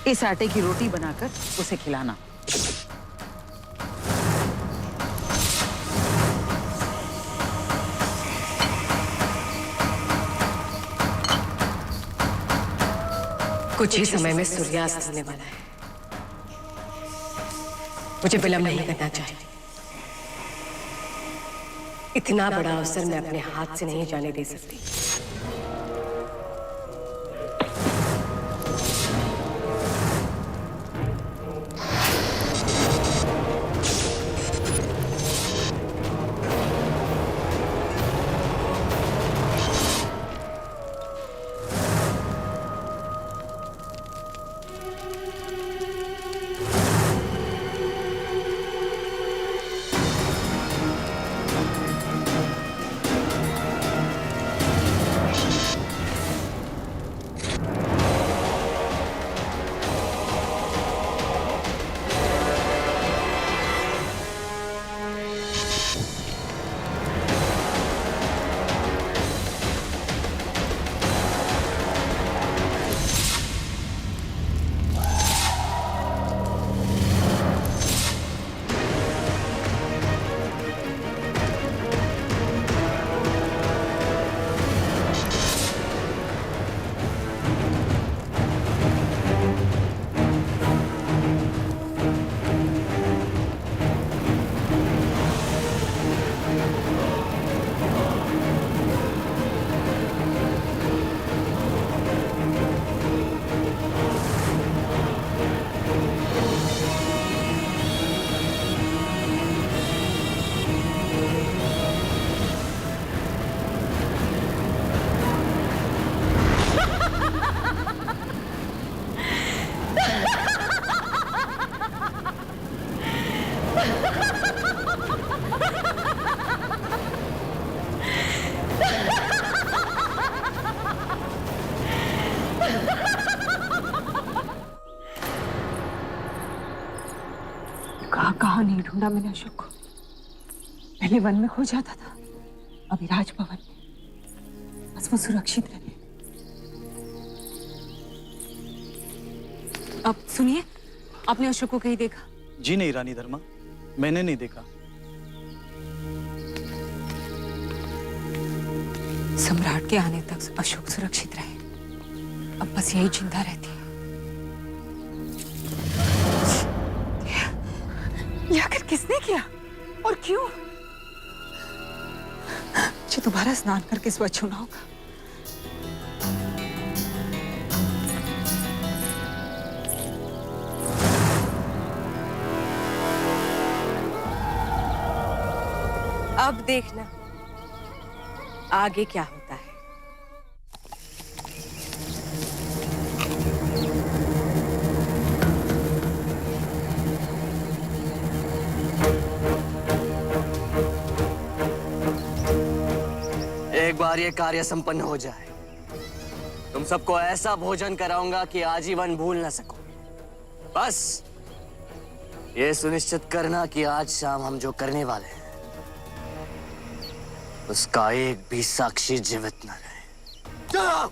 इस आटे की रोटी बनाकर उसे खिलाना। कुछ ही समय में सूर्यास्त होने वाला है। मुझे विलंब नहीं करना चाहिए। इतना बड़ा अवसर मैं अपने हाथ से नहीं जाने दे सकती। कहाँ नहीं ढूंढा मैंने अशोक को। पहले वन में खो जाता था, अभी राजभवन में। बस वो सुरक्षित रहे। अब सुनिए, आपने अशोक को कहीं देखा? जी नहीं रानी धर्मा, मैंने नहीं देखा। सम्राट के आने तक अशोक सुरक्षित रहे। अब बस यही चिंता रहती है। ये आखिर किसने किया और क्यों? मुझे दोबारा स्नान करके स्वच्छ होना होगा। अब देखना आगे क्या होता है। एक बार ये कार्य संपन्न हो जाए, तुम सबको ऐसा भोजन कराऊंगा कि आजीवन भूल ना सको। बस ये सुनिश्चित करना कि आज शाम हम जो करने वाले हैं उसका एक भी साक्षी जीवित न रहे। चलो!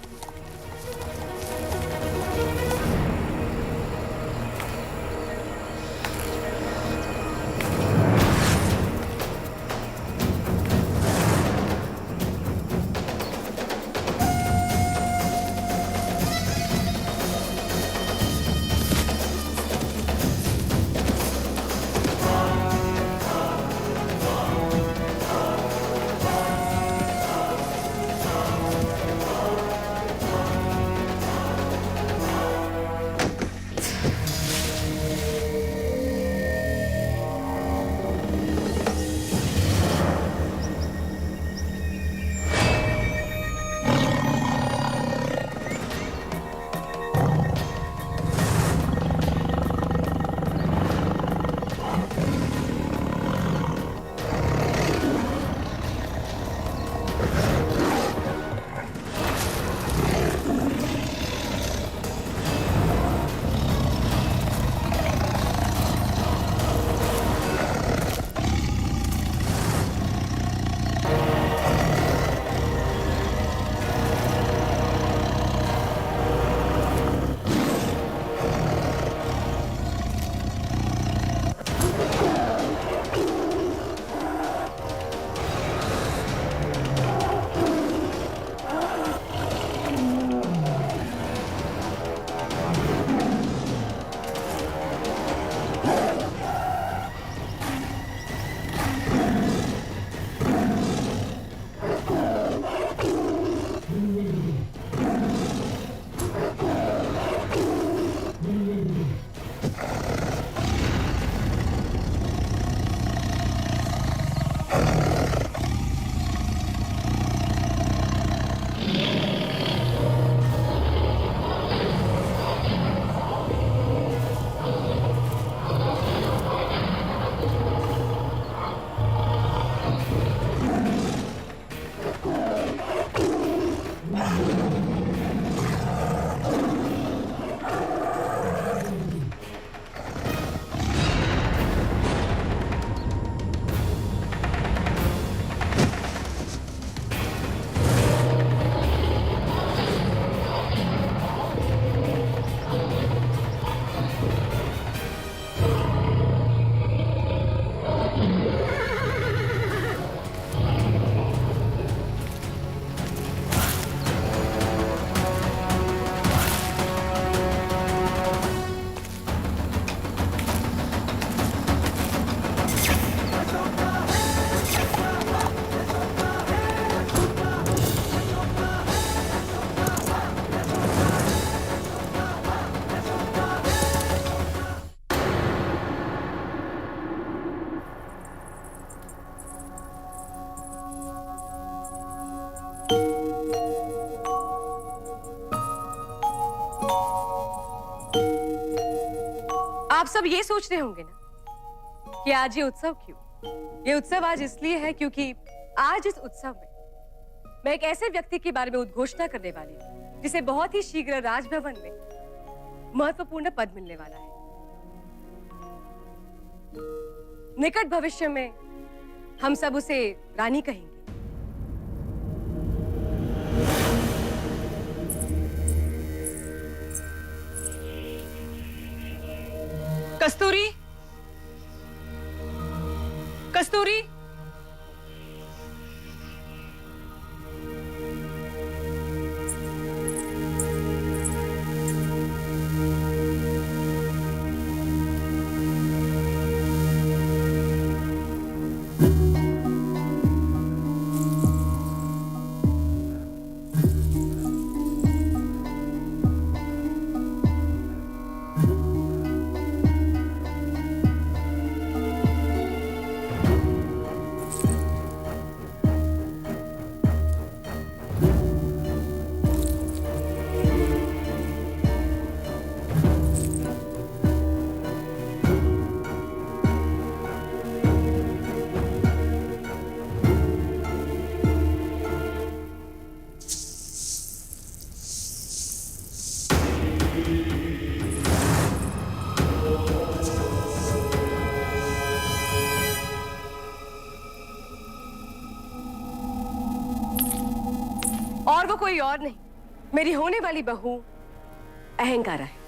आप सब ये सोच रहे होंगे ना कि आज ये उत्सव क्यों? ये उत्सव आज इसलिए है क्योंकि आज इस उत्सव में मैं एक ऐसे व्यक्ति के बारे में उद्घोषणा करने वाली हूँ जिसे बहुत ही शीघ्र राजभवन में महत्वपूर्ण पद मिलने वाला है। निकट भविष्य में हम सब उसे रानी कहेंगे। कस्तूरी, कस्तूरी, और वो कोई और नहीं, मेरी होने वाली बहू अहंकारा है।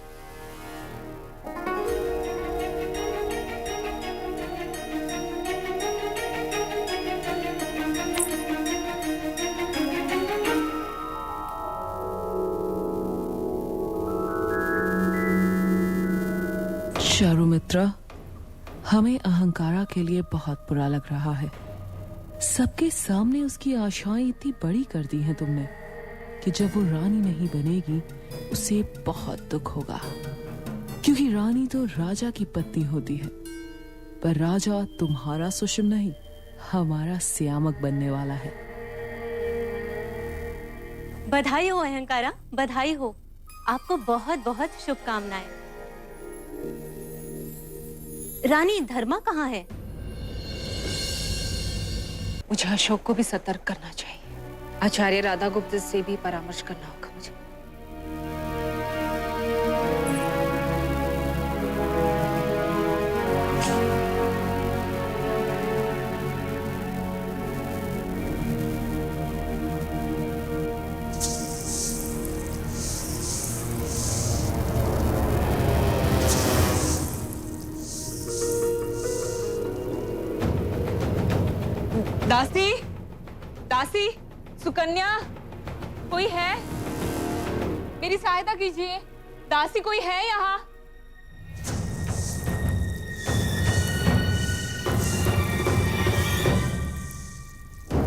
चारुमित्रा, हमें अहंकारा के लिए बहुत बुरा लग रहा है। सबके सामने उसकी आशाएं इतनी बड़ी कर दी हैं तुमने कि जब वो रानी नहीं बनेगी उसे बहुत दुख होगा, क्योंकि रानी तो राजा की पत्नी होती है, पर राजा तुम्हारा सुषम नहीं, हमारा सियामक बनने वाला है। बधाई हो अहंकारा, बधाई हो। आपको बहुत बहुत शुभकामनाएं। रानी धर्मा कहाँ है? मुझे अशोक को भी सतर्क करना चाहिए। आचार्य राधागुप्त से भी परामर्श करना होगा मुझे। दासी, दासी, सुकन्या, कोई है? मेरी सहायता कीजिए। दासी, कोई है यहाँ?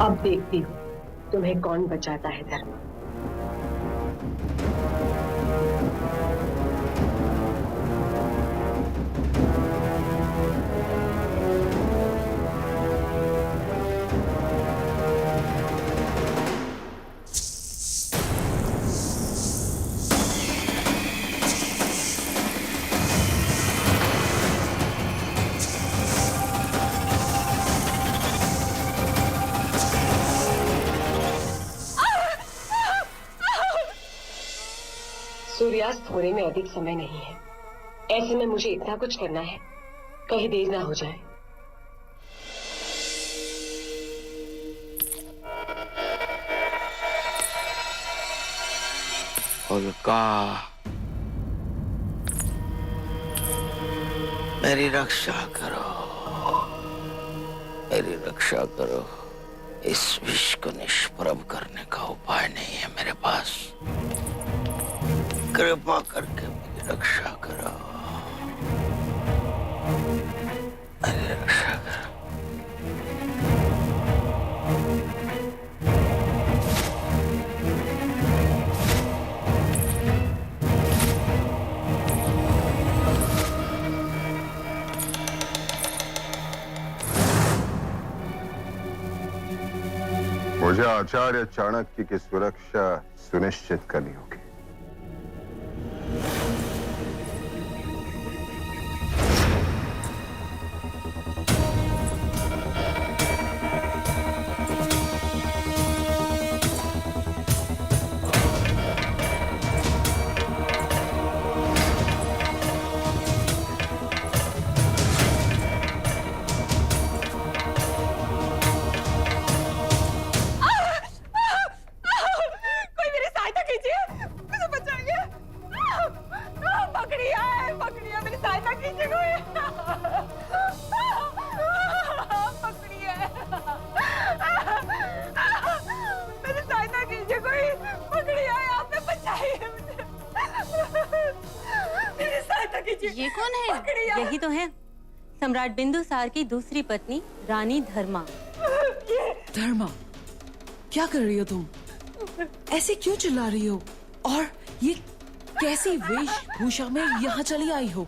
अब देखती हूँ तुम्हें कौन बचाता है धर्मा। सूर्यास्त होने में अधिक समय नहीं है। ऐसे में मुझे इतना कुछ करना है, कहीं देर ना हो जाए। उल्का, मेरी रक्षा करो, मेरी रक्षा करो। इस विष को निष्प्रभ करने का उपाय नहीं है मेरे पास। कृपा करके मेरी रक्षा करो, मेरी रक्षा करो। मुझे आचार्य चाणक्य की सुरक्षा सुनिश्चित करनी होगी। सहायता कीजिए कोई। पकड़िए, मेरी सहायता कीजिए कोई, पकड़िए, आप बचाइए मुझे, मेरी सहायता कीजिए। ये कौन है? यही तो है सम्राट बिंदुसार की दूसरी पत्नी रानी धर्मा। धर्मा, क्या कर रही हो तुम? ऐसे क्यों चिल्ला रही हो? और ये कैसी वेशभूषा में यहाँ चली आई हो?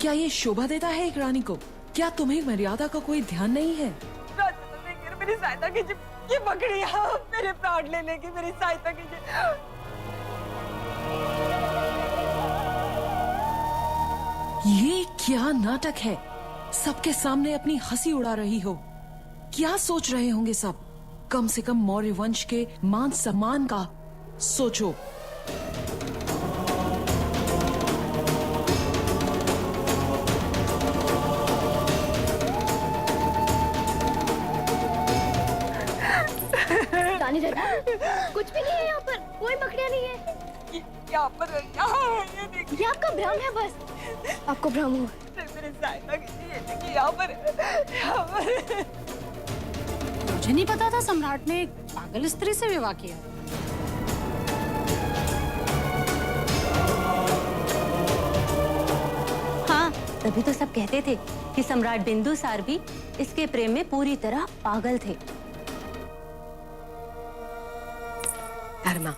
क्या ये शोभा देता है एक रानी को? क्या तुम्हें मर्यादा का कोई ध्यान नहीं है? मेरी सहायता कीजिए, ये पकड़िए, मेरे प्राण ले लेगी, मेरी सहायता कीजिए। ये क्या नाटक है? सबके सामने अपनी हंसी उड़ा रही हो। क्या सोच रहे होंगे सब? कम से कम मौर्य वंश के मान सम्मान का सोचो। रानी धर्मा, कुछ भी नहीं है यहाँ पर, कोई मकड़िया नहीं है। यहाँ पर, यहाँ, ये देखिए। ये आपका भ्रम है बस, आपको भ्रम हुआ। मेरी सहायता कीजिए, देखिए यहाँ पर, यहाँ पर। मुझे नहीं पता था सम्राट ने एक पागल स्त्री से विवाह किया। हाँ, तभी तो सब कहते थे कि सम्राट बिंदुसार भी इसके प्रेम में पूरी तरह पागल थे। धर्मा,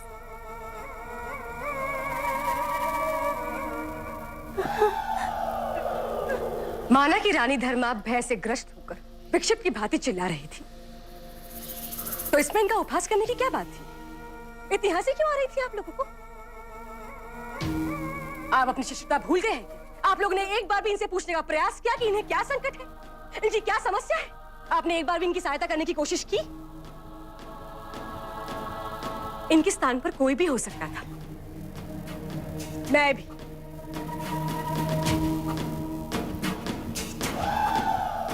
माना कि रानी धर्मा भय से ग्रस्त होकर विक्षिप्त की भांति चिल्ला रही थी, तो इसमें इनका उपहास करने की क्या बात थी? इतिहास ही क्यों आ रही थी आप लोगों को? आप अपनी शिष्टता भूल गए हैं? आप लोगों ने एक बार भी इनसे पूछने का प्रयास किया कि इन्हें क्या संकट है, इनकी क्या समस्या है? आपने एक बार भी इनकी सहायता करने की कोशिश की? इनके स्थान पर कोई भी हो सकता था, मैं भी।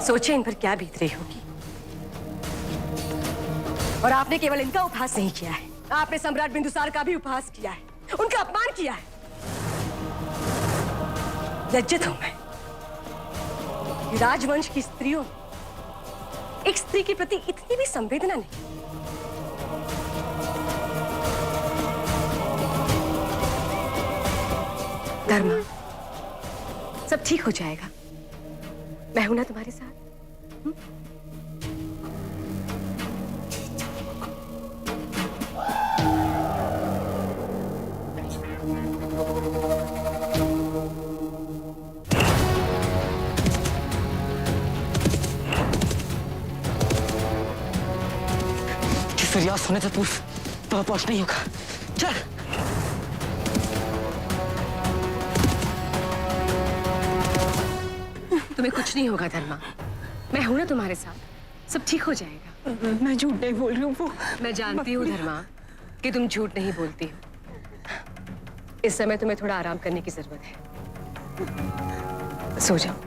सोचे इन पर क्या बीत रही होगी। और आपने केवल इनका उपहास नहीं किया है, आपने सम्राट बिंदुसार का भी उपहास किया है, उनका अपमान किया है। लज्जित हूं मैं। राजवंश की स्त्रियों, एक स्त्री के प्रति इतनी भी संवेदना नहीं। धर्मा, सब ठीक हो जाएगा, मैं हूं ना तुम्हारे साथ। सूर्यास्त होने से पूर्व वहां पहुंचना ही होगा। चल। तुम्हें कुछ नहीं होगा धर्मा, मैं हूं ना तुम्हारे साथ, सब ठीक हो जाएगा। मैं झूठ नहीं बोल रही हूँ। वो मैं जानती हूँ धर्मा कि तुम झूठ नहीं बोलती हो। इस समय तुम्हें थोड़ा आराम करने की जरूरत है, सो जाओ।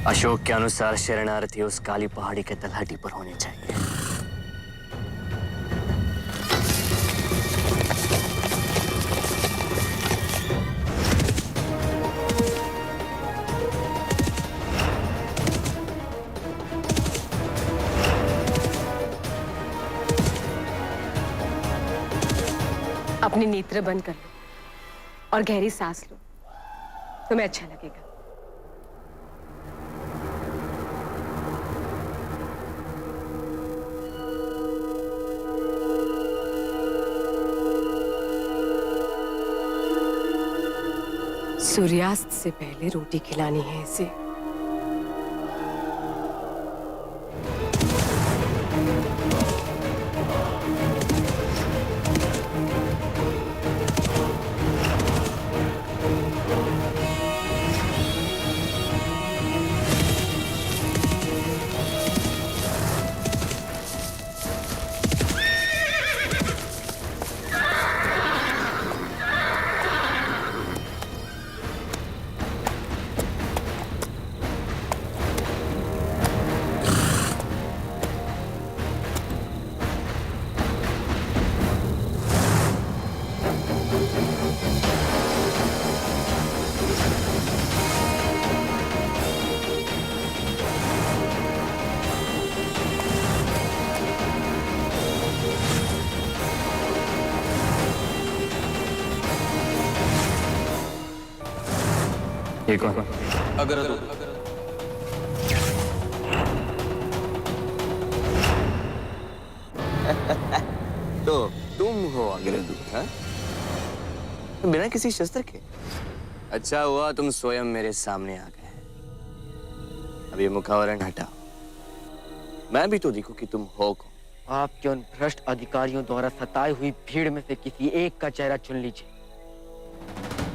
अशोक के अनुसार शरणार्थी उस काली पहाड़ी के तलहटी पर होने चाहिए। अपने नेत्र बंद कर लो और गहरी सांस लो, तुम्हें अच्छा लगेगा। सूर्यास्त से पहले रोटी खिलानी है इसे। ये कौन? अगर तो तुम हो अग्रदूत, हाँ? बिना किसी शस्त्र के? अच्छा हुआ तुम स्वयं मेरे सामने आ गए। अब ये मुखावरण हटाओ, मैं भी तो देखूं कि तुम हो कौन। आपके उन भ्रष्ट अधिकारियों द्वारा सताई हुई भीड़ में से किसी एक का चेहरा चुन लीजिए,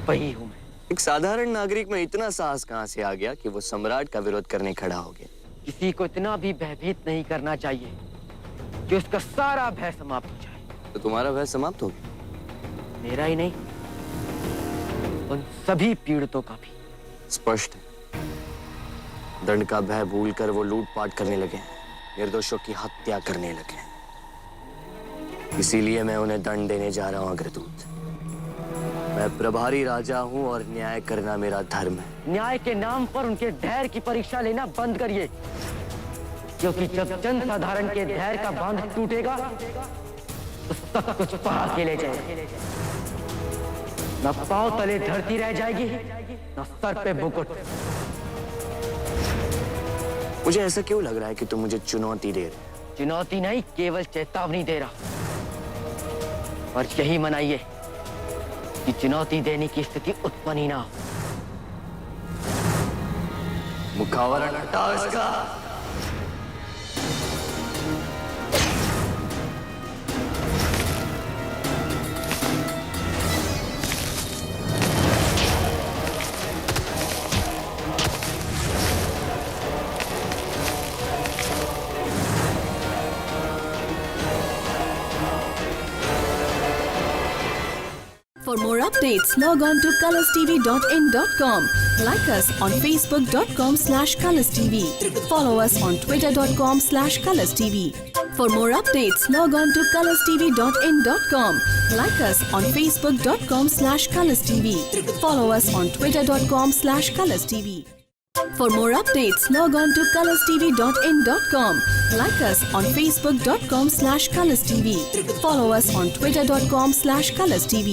वही हूं मैं। एक साधारण नागरिक में इतना साहस कहां से आ गया कि वो सम्राट का विरोध करने खड़ा हो गया? किसी को इतना भी भयभीत नहीं करना चाहिए कि उसका सारा भय समाप्त हो जाए। तो तुम्हारा भय समाप्त हो गया? मेरा ही नहीं, उन सभी पीड़ितों का भी। स्पष्ट है, दंड का भय भूलकर वो लूटपाट करने लगे हैं, निर्दोषों की हत्या करने लगे हैं। इसीलिए मैं उन्हें दंड देने जा रहा हूं अग्रदूत। मैं प्रभारी राजा हूं और न्याय करना मेरा धर्म है। न्याय के नाम पर उनके धैर्य की परीक्षा लेना बंद करिए, क्योंकि जब जनसाधारण के धैर्य का बांध टूटेगा तो सब कुछ पहा के ले जाएगा। न पांव तले धरती रह जाएगी, न सर पे मुकुट। मुझे ऐसा क्यों लग रहा है कि तुम मुझे चुनौती दे रहे हो? चुनौती नहीं, केवल चेतावनी दे रहा। और यही मनाइए कि चुनौती देने की स्थिति उत्पन्न ही ना हो। मुखावरण हटाओ इसका। For more updates, log on to colorstv.in.com. Like us on facebook.com/colorstv. Follow us on twitter.com/colorstv. For more updates, log on to colorstv.in.com. Like us on facebook.com/colorstv. Follow us on twitter.com/colorstv. For more updates, log on to colorstv.in.com. Like us on facebook.com/colorstv. Follow us on twitter.com/colorstv.